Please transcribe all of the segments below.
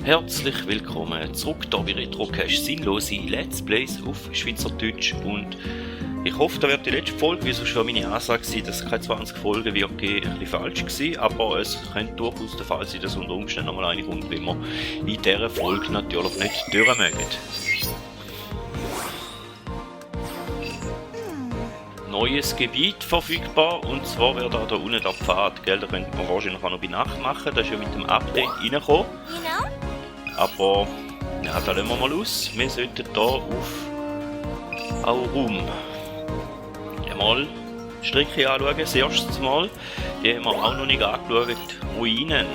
Herzlich willkommen zurück hier bei Retrocache, sinnlose Let's Plays auf Schweizerdeutsch, und ich hoffe, da wird die letzte Folge, wie so schon meine Ansage war, dass es keine 20 Folgen wird geben, ein bisschen falsch gewesen, aber es könnte durchaus der Fall sein, dass unter Umständen nochmal eine kommt, wenn wir in dieser Folge natürlich nicht durchmögen. Neues Gebiet verfügbar, und zwar wäre da unten der Pfad, gell? Da könnte man wahrscheinlich auch noch bei Nacht machen, das ist ja mit dem Update reingekommen. Aber ja, da lassen wir mal aus. Wir sollten hier auf Aurum mal Strecke anschauen, das erste Mal. Die haben wir auch noch nicht angeschaut, Ruinen.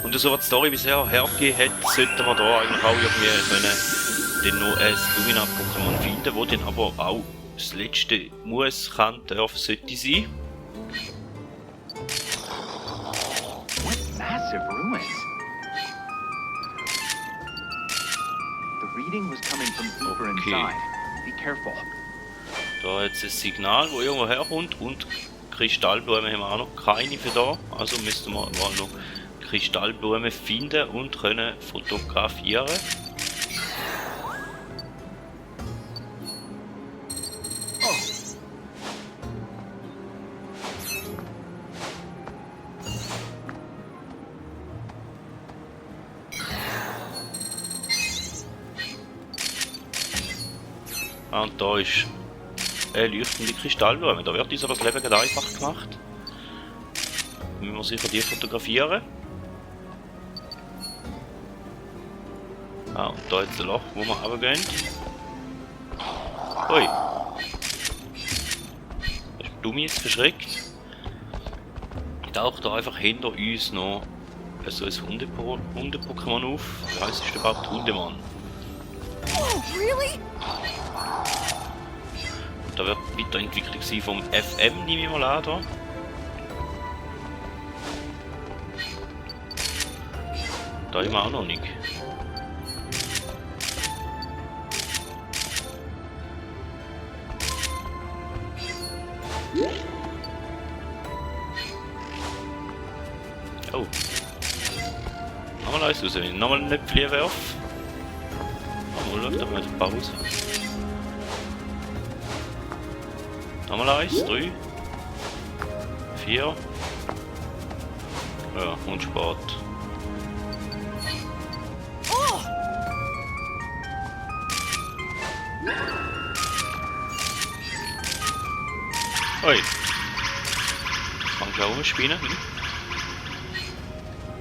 Und so was die Story bisher hergegeben hat, sollten wir da eigentlich auch irgendwie dann noch ein Lumina-Pokémon finden, wo dann aber auch das letzte muss, kann, darf, sollte sein. What massive ruins! The reading was coming from deeper inside. Be careful. Da hat es ein Signal, wo irgendwo herkommt, und Kristallblumen haben wir auch noch keine für da. Also müssten wir mal noch Kristallblumen finden und können fotografieren. Und da ist eine leuchtende Kristallblume. Da wird uns aber das Leben gerade einfach gemacht. Müssen wir sicher die fotografieren. Ah, und da jetzt ein Loch, wo wir runtergehen. Ui. Da ist Dummies verschreckt. Taucht da einfach hinter uns noch so ein Hunde-Pokémon auf. Wie heisst es überhaupt? Hundemann. Oh, really? Da wird Weiterentwicklung sein vom FM, nehme ich mal an. Da. Da haben wir auch noch nicht. Oh. Nochmal alles raus, wenn ich nochmal ein Näpfchen werfe. Nochmal, schau doch mal die Pause. Nochmal 1, 3, 4. Ja, und Sport. Oh! Ui. Kann ich auch rumspinnen.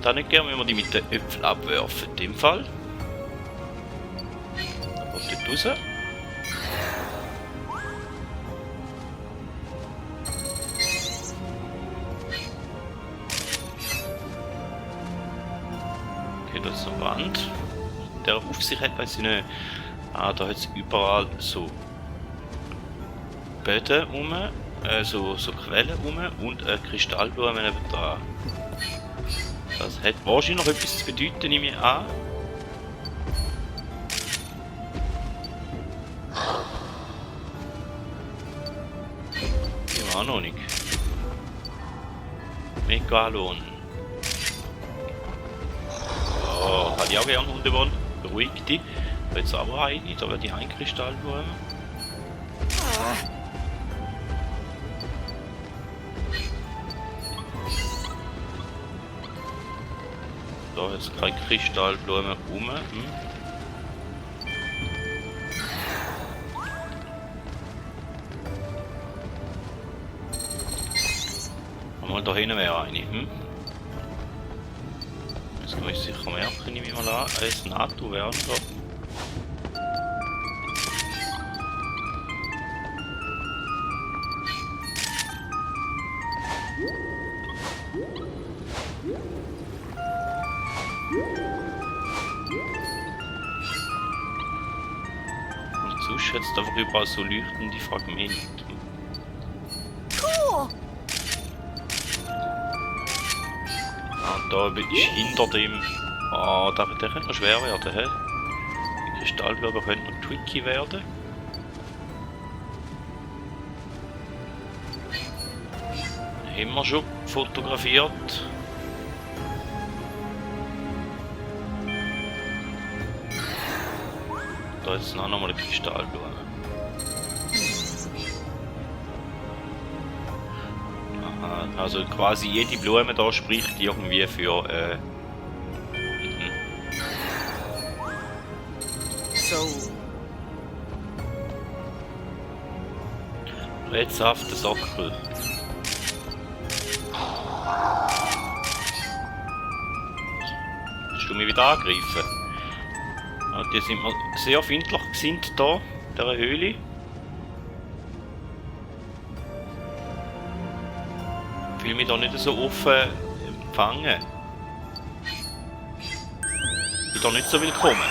Dann nicht gern, wenn wir die mit den Äpfeln abwerfen. In dem Fall. Dann kommt dort raus. Okay, da ist eine Wand. Der Aufsicht hat, weiß ich nicht. Ah, da hat es überall so Böden rum, so Quellen rum und eine Kristallblume nebenan. Das hat wahrscheinlich noch etwas zu bedeuten, nehme ich an. Die war auch noch nicht. Megalon. Oh, hatte ich auch gerne Hundemann. Beruhigt die. Da jetzt aber eine, da wird die ein Kristallblume. Da jetzt keine Kristallblume rum. Mal da hinten wäre eine. Das kann ich sicher merken, nehme ich mal an. Ein NATO wäre da. Und sonst hat es einfach überall so leuchtende Fragmente. Cool! Und da ist hinter dem... Ah, der könnte noch schwer werden, hä? Die Kristallblume könnte noch tricky werden. Haben wir schon fotografiert. Da ist noch mal eine Kristallblume. Aha, also quasi jede Blume da spricht irgendwie für So, rätselhafter Sockel. Hast du mich wieder angegriffen? Ja, die sind mir sehr findlich gesinnt da, dieser Höhle. Ich will mich da nicht so offen empfangen. Ich bin da nicht so willkommen.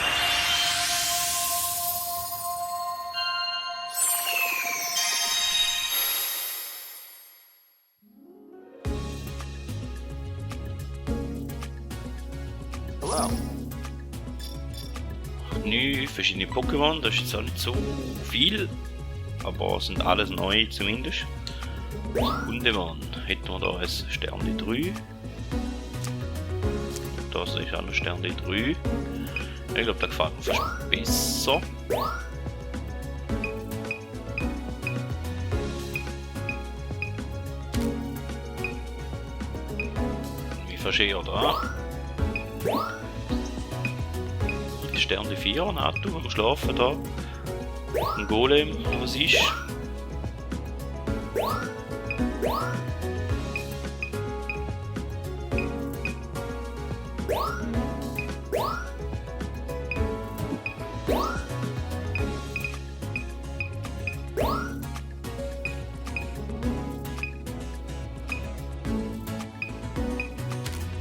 hello. 9 verschiedene Pokémon, das ist jetzt auch nicht so viel, aber es sind alles neu zumindest. Hundemon hätten wir da ein Sterne 3. Das ist auch noch Sterne 3. Ich glaube, der gefällt mir fast besser. Wie verstehe da? Sterne 4, Natu, am Schlafen da. Ein Golem, was ist?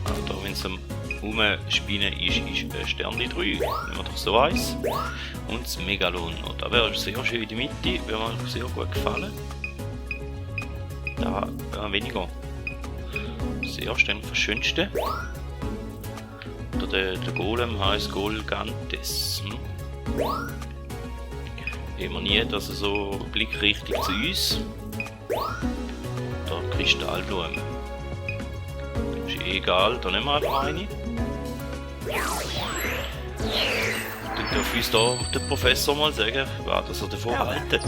Da, wenn es am Rumspinnen ist Sternli 3, wenn man doch so weiss. Und das Megalon. Und da wäre sehr schön in der Mitte, wäre mir sehr gut gefallen. Da weniger. Das erste das schönste. Oder der Golem heisst Golgantes. Haben wir nie, dass er so blickrichtig zu uns. Der Kristallblume. Ist eh egal, da nehmen wir einfach eine. Dann darf uns da der Professor mal sagen, was er davon haltet.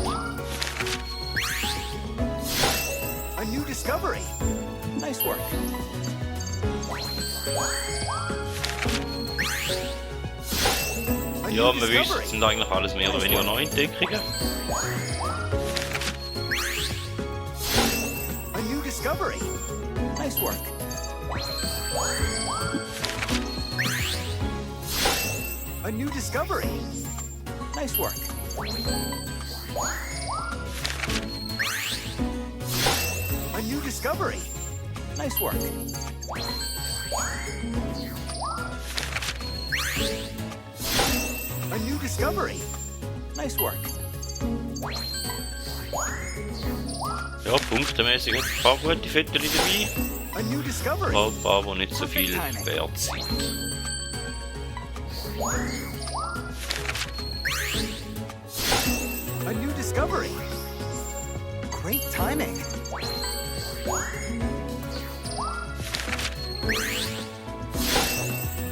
A new discovery. Nice work. A new Ja, wir wissen, discovery. es sind eigentlich alles mehr oder weniger Neuentdeckungen. A new discovery. Nice work. A new discovery. Nice work. A new discovery. Nice work. A new discovery. Nice work. Ja, punktemäßig hat ein paar gute Fotos dabei. A new discovery. Aber ein paar, die nicht so viel wert sind. A new discovery. Great timing.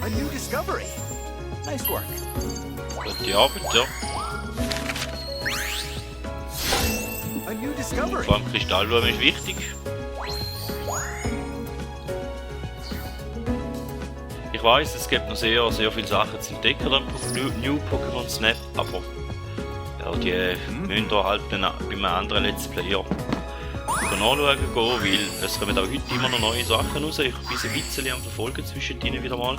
A new discovery. Nice work. Gute Arbeit, ja. A new discovery. Vor allem Kristallblume ist wichtig. Ich weiss, es gibt noch sehr viele Sachen zu entdecken am New Pokémon Snap, aber ja, die müssen da halt bei einem anderen Let's Player nachschauen gehen, weil es kommen auch heute immer noch neue Sachen raus. Ich bin ein bisschen am Verfolgen zwischendrin wieder mal.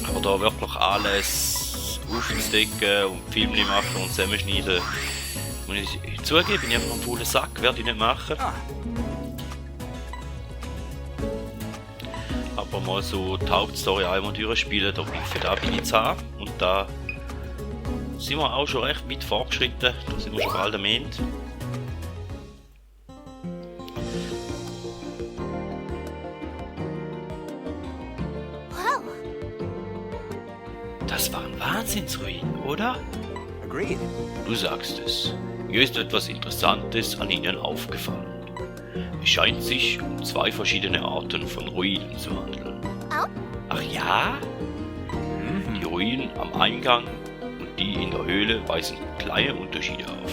Aber da wirklich alles aufzudecken und Filme machen und zusammenschneiden, muss ich zugeben, bin ich einfach einen faulen Sack, werde ich nicht machen. Ah, Aber mal so die Hauptstory einmal durchspielen, da bin ich zahn. Und da sind wir auch schon recht weit fortgeschritten, da sind wir schon bald am Ende. Wow. Das war ein Wahnsinnsruin, oder? agreed. Du sagst es. Mir ist etwas Interessantes an ihnen aufgefallen. Es scheint sich um zwei verschiedene Arten von Ruinen zu handeln. Oh? Ach ja? Die Ruinen am Eingang und die in der Höhle weisen kleine Unterschiede auf.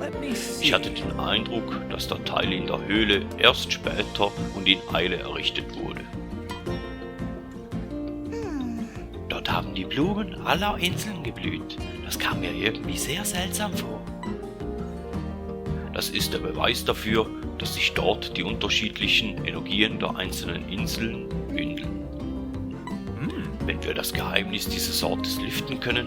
Let me see. Ich hatte den Eindruck, dass der Teil in der Höhle erst später und in Eile errichtet wurde. Dort haben die Blumen aller Inseln geblüht. Das kam mir irgendwie sehr seltsam vor. Das ist der Beweis dafür, dass sich dort die unterschiedlichen Energien der einzelnen Inseln bündeln. Wenn wir das Geheimnis dieses Ortes lüften können,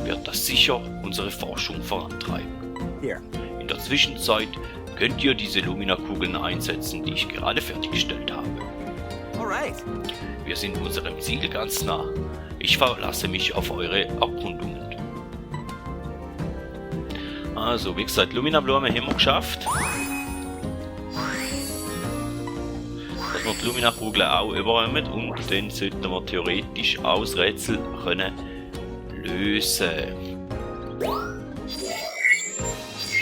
wird das sicher unsere Forschung vorantreiben. Here. In der Zwischenzeit könnt ihr diese Lumina-Kugeln einsetzen, die ich gerade fertiggestellt habe. Alright. Wir sind unserem Ziel ganz nah. Ich verlasse mich auf eure Erkundungen. Also, wie gesagt, Lumina-Blume haben wir geschafft. Dass wir die Lumina-Kugel auch übernehmen und dann sollten wir theoretisch auch das Rätsel können lösen.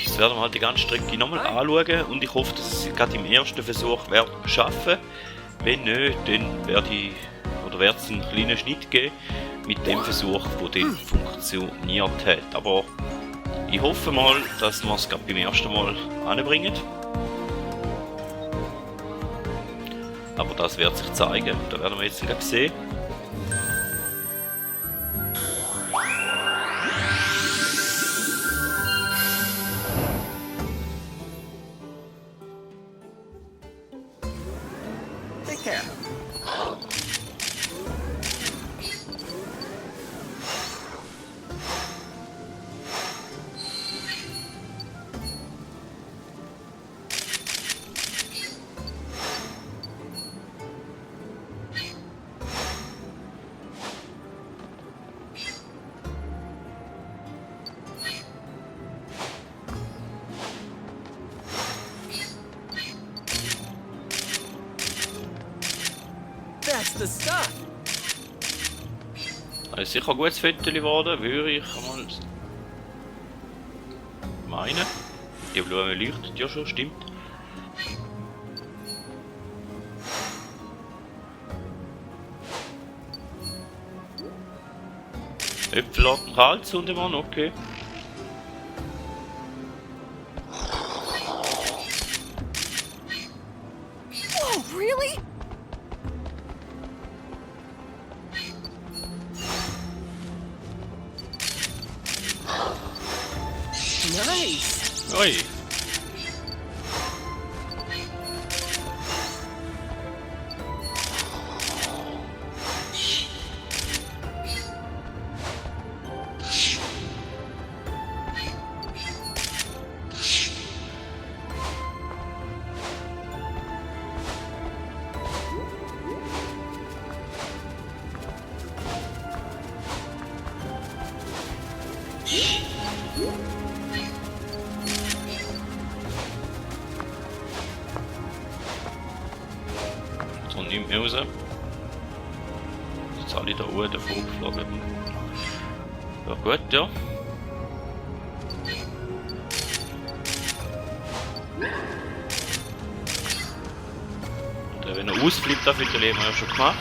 Jetzt werden wir halt die ganze Strecke nochmal anschauen und ich hoffe, dass ich es gerade im ersten Versuch werde schaffen. Wenn nicht, dann wird es einen kleinen Schnitt geben mit dem Versuch, der dann funktioniert hat. Aber ich hoffe mal, dass wir es gerade beim ersten Mal anbringen. Aber das wird sich zeigen. Da werden wir jetzt gleich sehen. Take care. That's the stuff. Das ist sicher ein gutes Foto geworden, würde ich mal meinen. Die Blume leuchtet ja schon, stimmt. Äpfel auf dem Hals und Mann, okay. Oh, really? Nice. Ui. So, nimmt mir raus. Jetzt alle da oben davor geflogen. Ja gut, ja. Und wenn er ausflippt, das haben wir ja schon gemacht.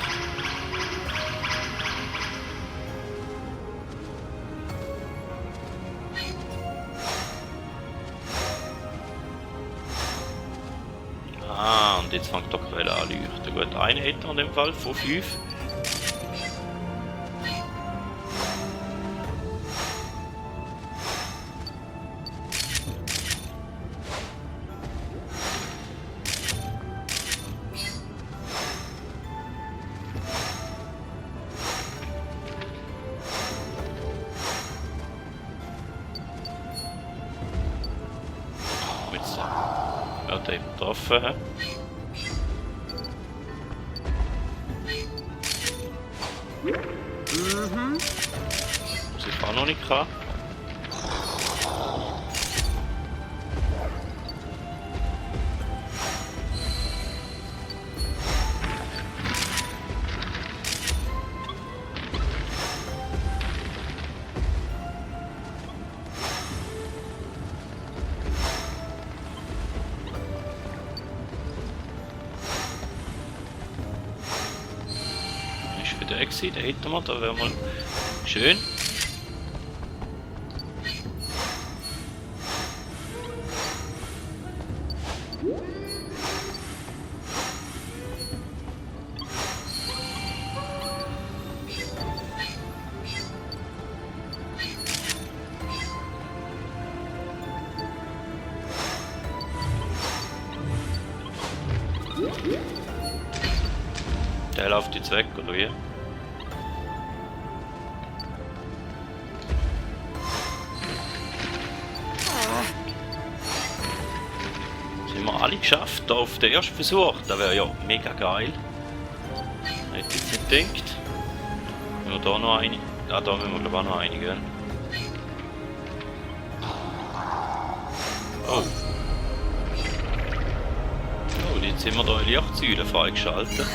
Ah, und jetzt fängt die Quelle an zu leuchten. Gut, einen hätte er in dem Fall von 5. Jetzt wird er eben getroffen. He? Was ich auch noch nicht kann. etwa der gewesen, den hätten wir, da wäre mal schön. Der läuft jetzt weg, oder wie? Sind wir alle geschafft, da auf den ersten Versuch? Das wäre ja mega geil. Hätte ich jetzt nicht gedacht. Nur da noch eine. Ah, da müssen wir glaube ich auch noch eine, gell? Oh. Oh, jetzt sind wir da in Lichtsäule freigeschaltet.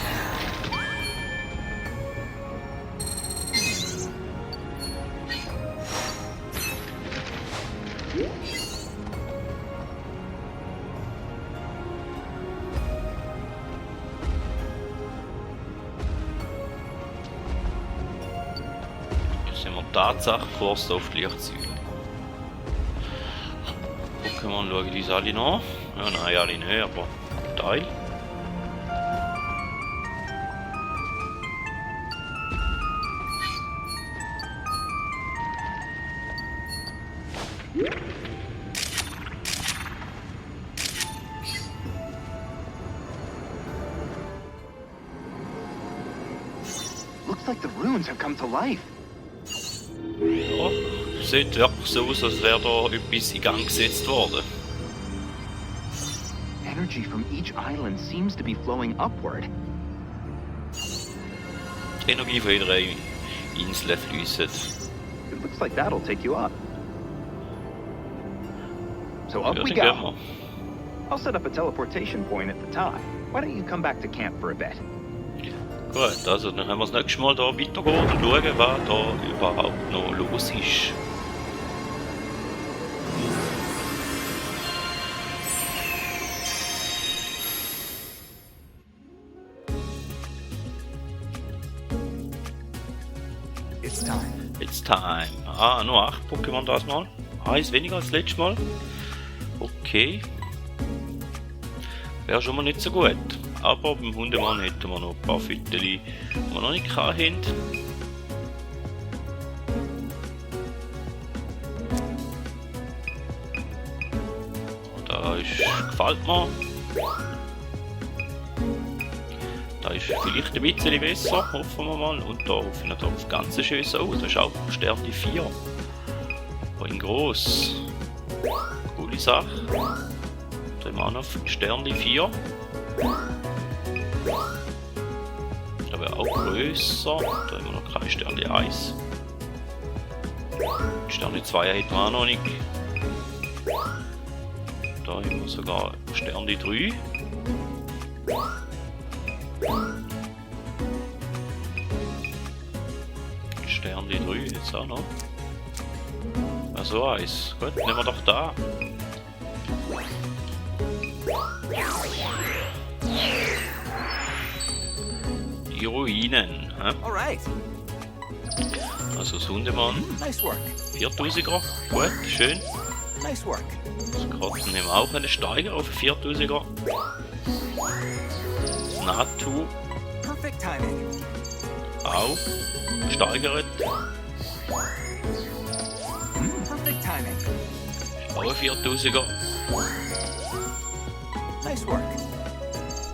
Jetzt sind wir Tatsache-Kurs auf die Lichtsäule. Pokémon schauen die alle noch. Ja, nein, alle nicht, aber ein Teil. Looks like the runes have come to life. Ja, sieht wirklich so aus, als wäre da etwas in Gang gesetzt worden. Energy from each island seems to be flowing upward. Die Energie von jeder Insel fließt. It looks like that'll take you up. So up Ja, we dann gehen go. wir. I'll set up a teleportation point at the top. Why don't you come back to camp for a bit? Gut, also dann können wir das nächste Mal da weitergehen und schauen, was da überhaupt noch los ist. It's time. It's time. Ah, nur 8 Pokémon das mal. Eins weniger als letztes Mal. Okay. Wäre schon mal nicht so gut. Aber beim Hundemann hätten wir noch ein paar Fütterchen, die wir noch nicht hatten. Da ist, gefällt mir. Da ist vielleicht ein bisschen besser, hoffen wir mal. Und da hoffe ich natürlich auf ganz schön so. Das ist auch Stern 4. Aber in gross. Coole Sache. Da haben wir auch noch Stern 4. Da wäre auch grösser. Da haben wir noch kein Stern 1. Stern 2 hätten wir auch noch nicht. Da haben wir sogar Stern 3. Stern 3 jetzt auch noch. Also eins. Gut, nehmen wir doch da. Die Ruinen. Alright. Also das Hundemann. Nice work. 4000er. Gut, schön. Nice work. Das Katzen haben wir auch einen Steiger auf 4000er. Das Natu Perfect timing. auch gesteigert. Perfect timing. Auch ein 4000er. Nice work.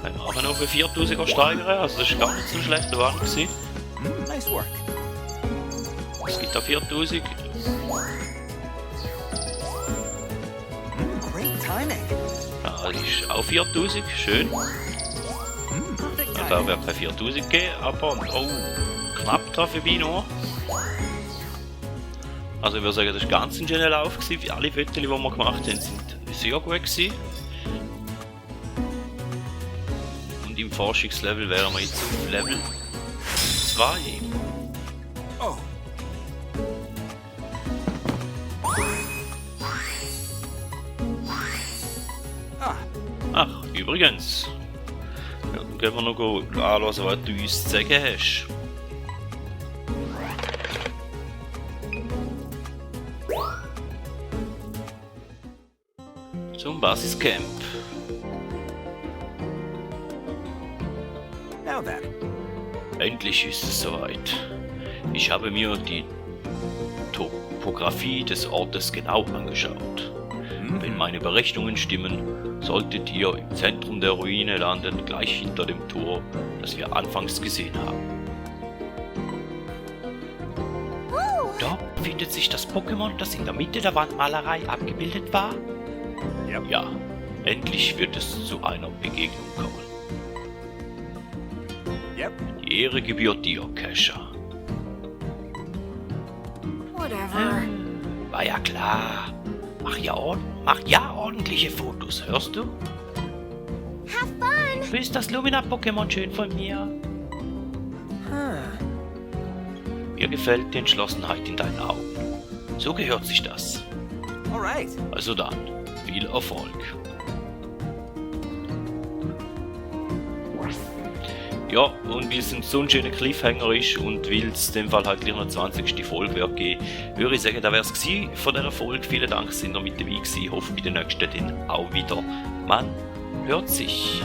Haben wir auch noch auf 4000er steigern. Also das war gar nicht so schlecht Wand gewesen. Nice work. Es gibt auch 4000. Great timing. Da ist auch 4000. Schön. Perfect Ja, da timing. wird kein 4000 geben, aber oh, knapp da vorbei noch. Also ich würde sagen, das war ganz ein schöner Lauf gewesen. Alle Fotos, die wir gemacht haben, sind sehr gut gewesen. Und im Forschungslevel wären wir jetzt auf Level 2. Oh. Ah. Ach, übrigens. Ja, dann gehen wir noch anschauen, was du uns zu sagen hast. zum Basiscamp. Now then. Endlich ist es soweit. Ich habe mir die Topografie des Ortes genau angeschaut. Wenn meine Berechnungen stimmen, solltet ihr im Zentrum der Ruine landen, gleich hinter dem Tor, das wir anfangs gesehen haben. Da befindet sich das Pokémon, das in der Mitte der Wandmalerei abgebildet war. Yep. Ja, endlich wird es zu einer Begegnung kommen. Yep. Die Ehre gebührt dir, Kesha. Whatever. War ja klar. Mach ja ordentliche Fotos, hörst du? Have fun. Grüß das Lumina-Pokémon schön von mir. Mir gefällt die Entschlossenheit in deinen Augen. So gehört sich das. Alright. Also dann, viel Erfolg. Ja, und weil es ein so ein schöner Cliffhanger ist und weil es in dem Fall halt gleich noch 20. Folge wird geben, würde ich sagen, da wäre es gewesen von dieser Folge. Vielen Dank, sind ihr mit dabei gewesen. Ich hoffe, bei der nächsten dann auch wieder. Man hört sich.